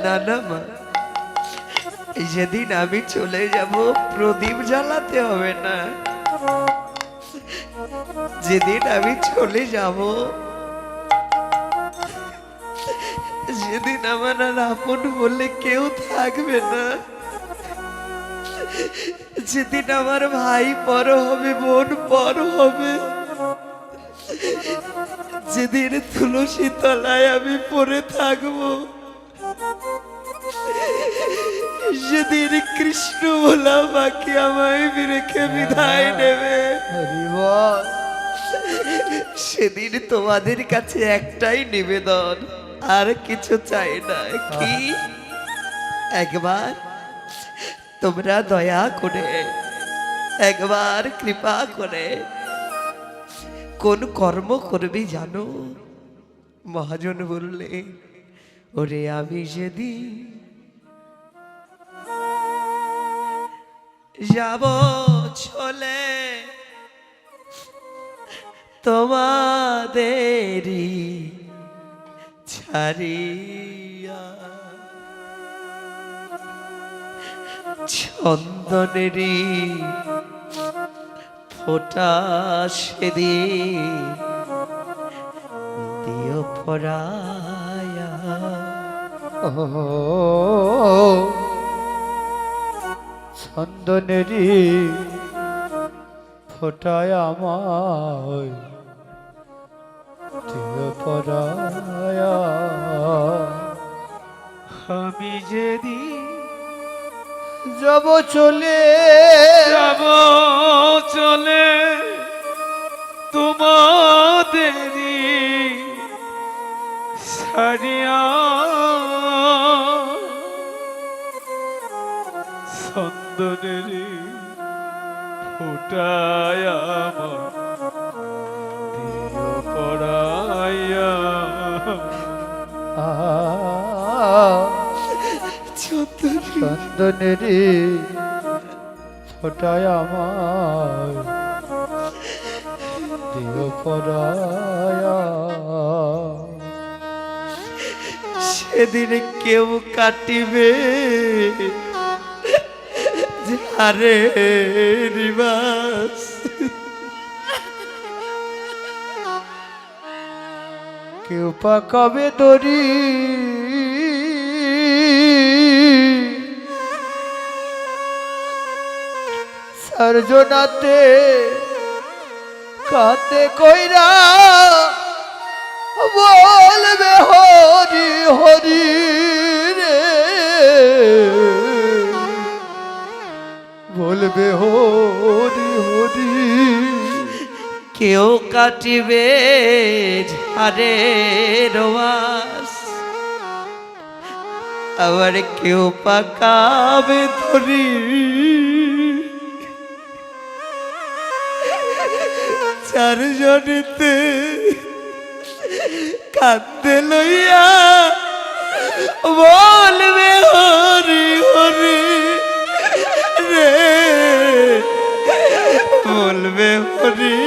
না না মা, যেদিন আমি চলে যাব প্রদীপ জ্বালাতে হবে না। যেদিন আমি চলে যাব সেদিন আমার আর আপন বলে কেউ থাকবে না। যেদিন আমার ভাই পর হবে, বোন পর হবে, যেদিন তুলসী তলায় আমি পড়ে থাকবো, যেদিন কৃষ্ণ বলা বাকি আমায় রেখে বিদায় নেবে, সেদিন তোমাদের কাছে একটাই নিবেদন, আর কিছু চাই না। কি একবার তোমরা দয়া করে, একবার কৃপা করে কোন কর্ম করবি জানো? মহাজন বললে, ওরে আমি যেদিন যাব চলে তোমাদেরই ছাড়িয়া, চন্দনেরই ফোঁটা সেদিন দিও পরায়া। চন্দনেরই ফোটায় আমায় দিও পরায়া। আমি যেদিন যাব চলে, যাব চলে তোমাদেরই ছাড়িয়া, চন্দনেরই ফুটায় আমার দিও পড়াইয়া। চন্দনেরই ফোটায় আমায় দিও পরায়া। সেদিন কেউ কাটিবে আরে রিবাস, কেউ পাকাবে দড়ি, সর্জনাতে কাতে কইরা বলবে হরি হরি রে, বলবে হরি হরি। কেউ কাটিবে ঝাড়ে রোয়াস, আবার কেউ পাকাবে ধরি, চারজনেতে কাঁদতে লইয়া বলবে হরি হরি রে, বলবে হরি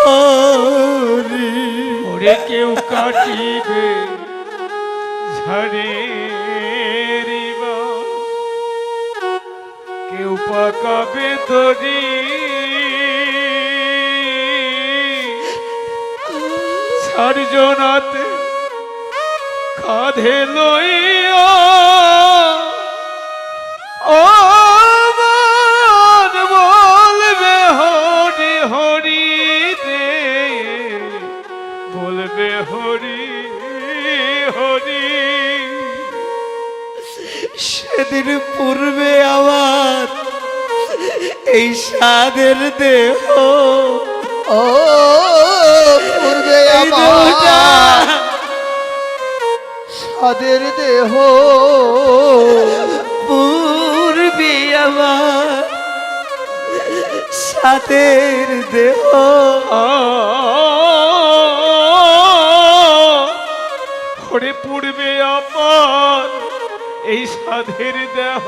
হরি। ওরে কেউ কাটিবে ঝাড়ে রিবা, কেউ পাকাবে দড়ি, চারজনাতে কাঁধে লইয়া ও মন বলবে হরি হরি রে, বলবে হরি হরি। সেদিন পূর্বে আমার এই সাদের দেহ, ও পূর্বে এই দেহটা সাদের দেহ, পূর্বে আমার সাদের দেহ, ওরে পূর্বে আমার এই সাধের দেহ,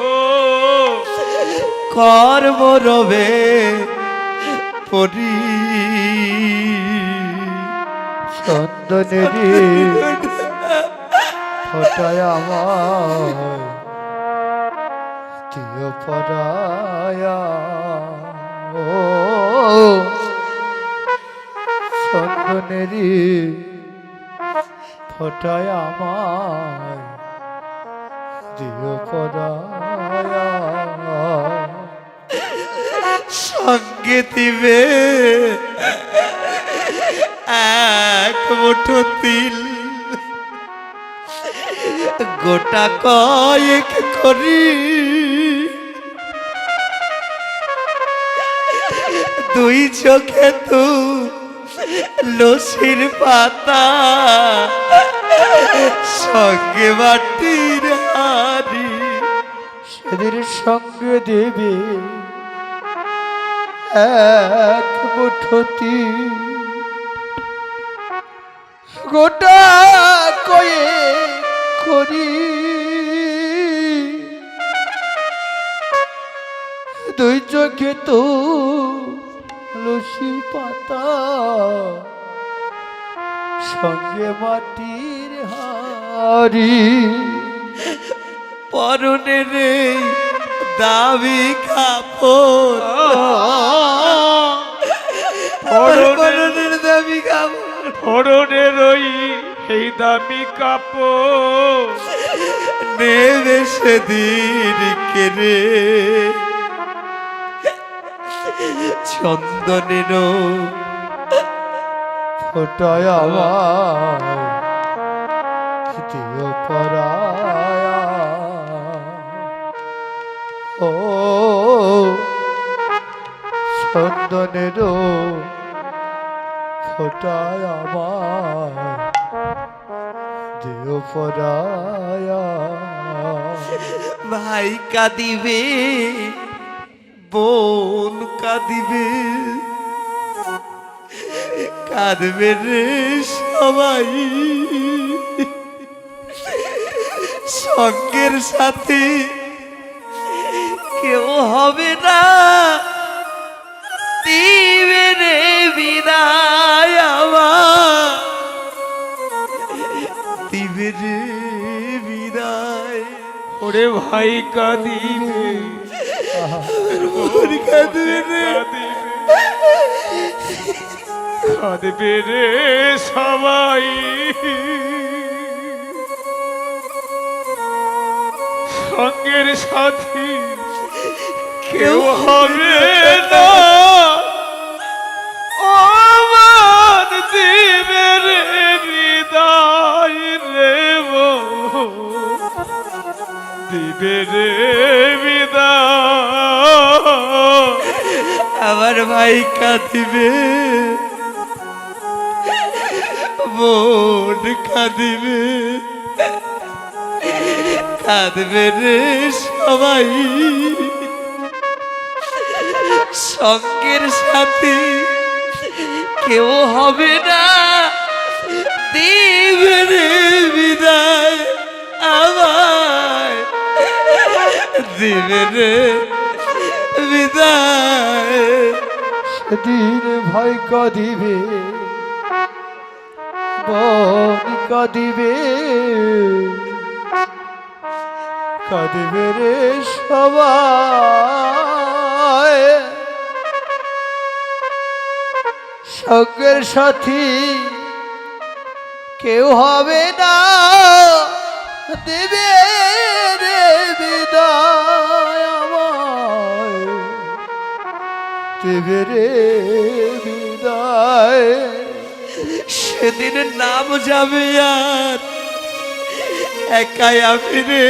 কর্ম রবে পরি, চন্দনেরই ফোটায় আমার দিও পরায়া ও চন্দনেরি ফোটায় আমার দিও পরায়া সঙ্গে দিবে এক মুঠো তিল, গোটা কয়েক করি দুই চোখে তু লসির পাতা, সঙ্গে মাটির হাড়ি। সেদের সঙ্গে দেবে এক মুঠোতি গোটা কয়ে করি দুই চোখে তো লসি পাতা, সঙ্গে মাটির হাড়ি। পরনে রে দামি কাপড়, পরনের দামি কাপড়, পরনের ওই এই দামি কাপড় নেবে সেদিন কেড়ে চন্দনের ফোটায় আমার দিও পরায়া ও চন্দনের ফোটায় আমার দিও পরায়া। ভাই কাঁদিবে, বোন কাঁদিবে, কাঁদবে রে সবাই, সঙ্গের সাথে কেউ হবে না, দিবে রে বিদায় আমার, দিবে রে বিদায়। ওরে ভাই কাঁদিবে, বোন কাঁদবে রে, কাঁদবে রে সবাই, সঙ্গের সাথী কেউ হবে না, আমার দিবে রে বিদায় রে দিবে রে বিদায়। আমার ভাই কাঁদিবে, বোন কাঁদিবে, কাঁদবে রে সবাই, সঙ্গের সাথে কেউ হবে না, দিবে রে বিদায় আমায়, দিবে রে বিদায়। সেদিন ভাই কাঁদিবে, বোন কাঁদিবে, কাঁদিবে রে সবাই, সঙ্গের সাথী কেউ হবে না, দেবে রে বিদায় আমায়, দেবে রে বিদায়। সেদিন নাম যাবে আর একাই আমি রে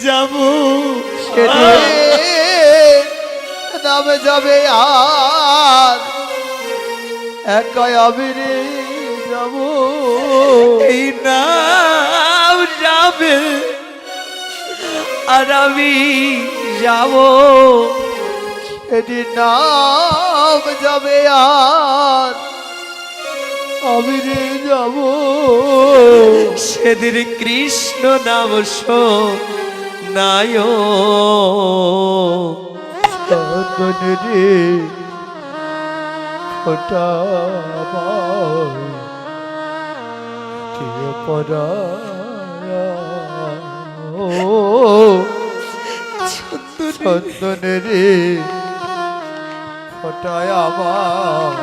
যাব, সেদিন নামে যাবে আর একাই আমি রে যাব, এই নাম যাবে আর আমি যাব, সেদিন নাম যাবে আর আমি রে যাব, সেদিন কৃষ্ণ নাম শোনায়, চন্দনেরে ফোটা আমার দিও পরায়া। চন্দনে রে ফটায় আমার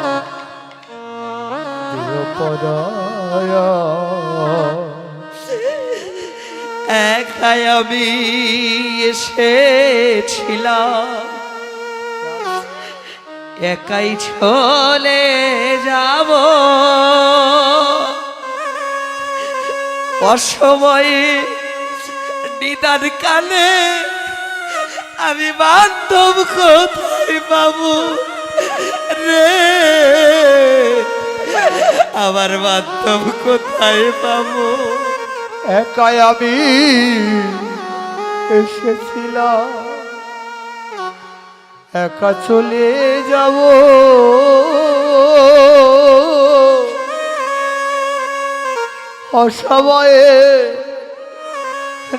দেহ পরায়া একাই আমি এসেছিলাম, একাই চলে যাব, অসময়ে নিদান কালে আমি বান্ধব কোথায় পাবো রে, আমার বান্ধব কোথায় পাবো। একাই আমি এসেছিলাম, একা চলে যাব, অসময়ে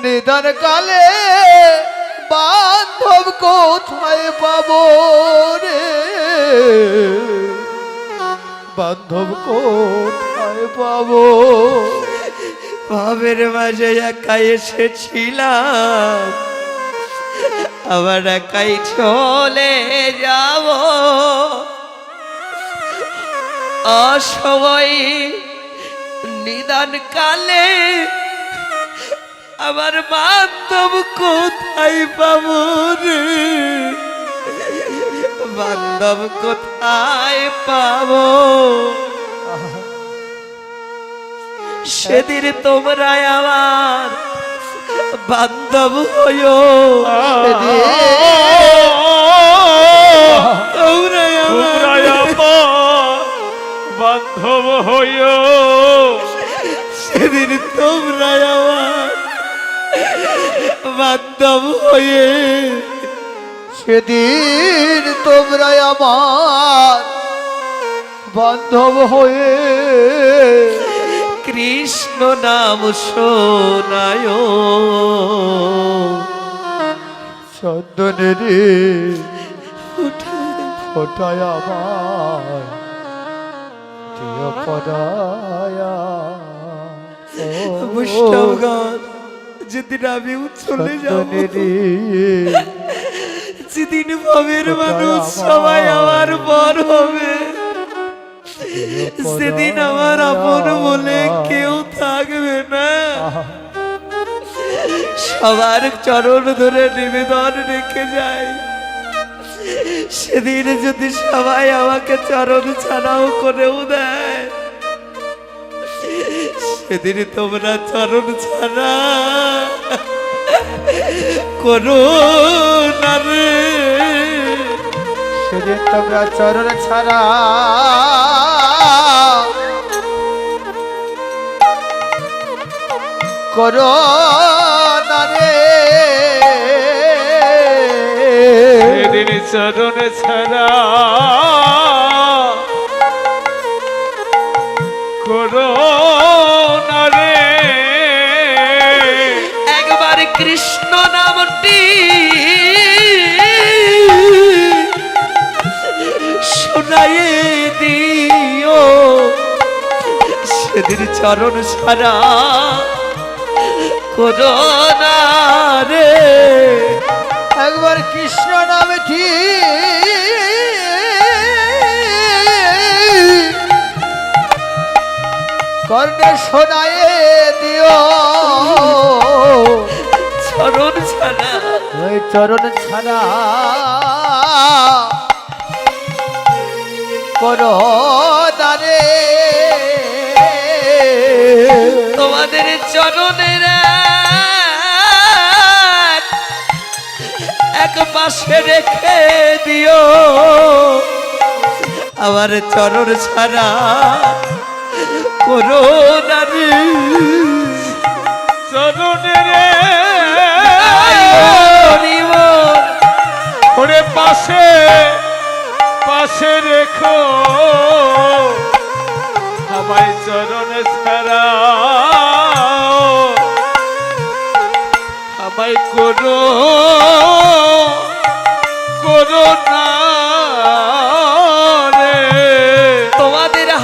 নিদান কালে বান্ধব কোথায় পাবো রে, বান্ধব কোথায় পাবো। ভাবের মাঝে একাই এসেছিলাম, আবার একাই চলে যাব, অসময়ে নিদান কালে আমার বান্ধব কোথায় পাবো রে, বান্ধব কোথায় পাবো। সেদিন তোমরা আমার বান্ধব হইও, তোমরা আমার বান্ধব হইও, সেদিন তোমরা আমার বান্ধব হয়ে, সেদিন তোমরা আমার বান্ধব হয়ে কৃষ্ণ নাম শোনায়, চন্দনে রে ফোটায় আমার দেহ পরায়া। বৈষ্ণবগণ, যেদিন আমি চলে যাব, যেদিন ভবের মানুষ সবাই আমার বর হবে, সেদিন আমার আপন বলে কেউ থাকবে না, সবার চরণ ধরে নিবেদন রেখে যায়, সেদিন যদি সবাই আমাকে চরণ ছাড়াও করেও দেয়, সেদিন তোমরা চরণ ছাড়া করো না রে, সেদিন তোমরা চরণ ছাড়া করো না রে, সেদিন চরণ ছাড়া করো না রে, একবার কৃষ্ণ নামটি শোনায়ে দিও, সেদিন চরণ ছাড়া করো না রে, একবার কৃষ্ণ নামে কর্ণে শোনায় দিও, চরণ ছাড়া, ওই চরণ ছাড়া করো না রে, তোমাদের চরণের এক পাশে রেখে দিও, আমার চরণ ছাড়া করো না রে, চরণের ওরে পাশে পাশে রেখো, আমায় চরণ ছাড়া আমায় করো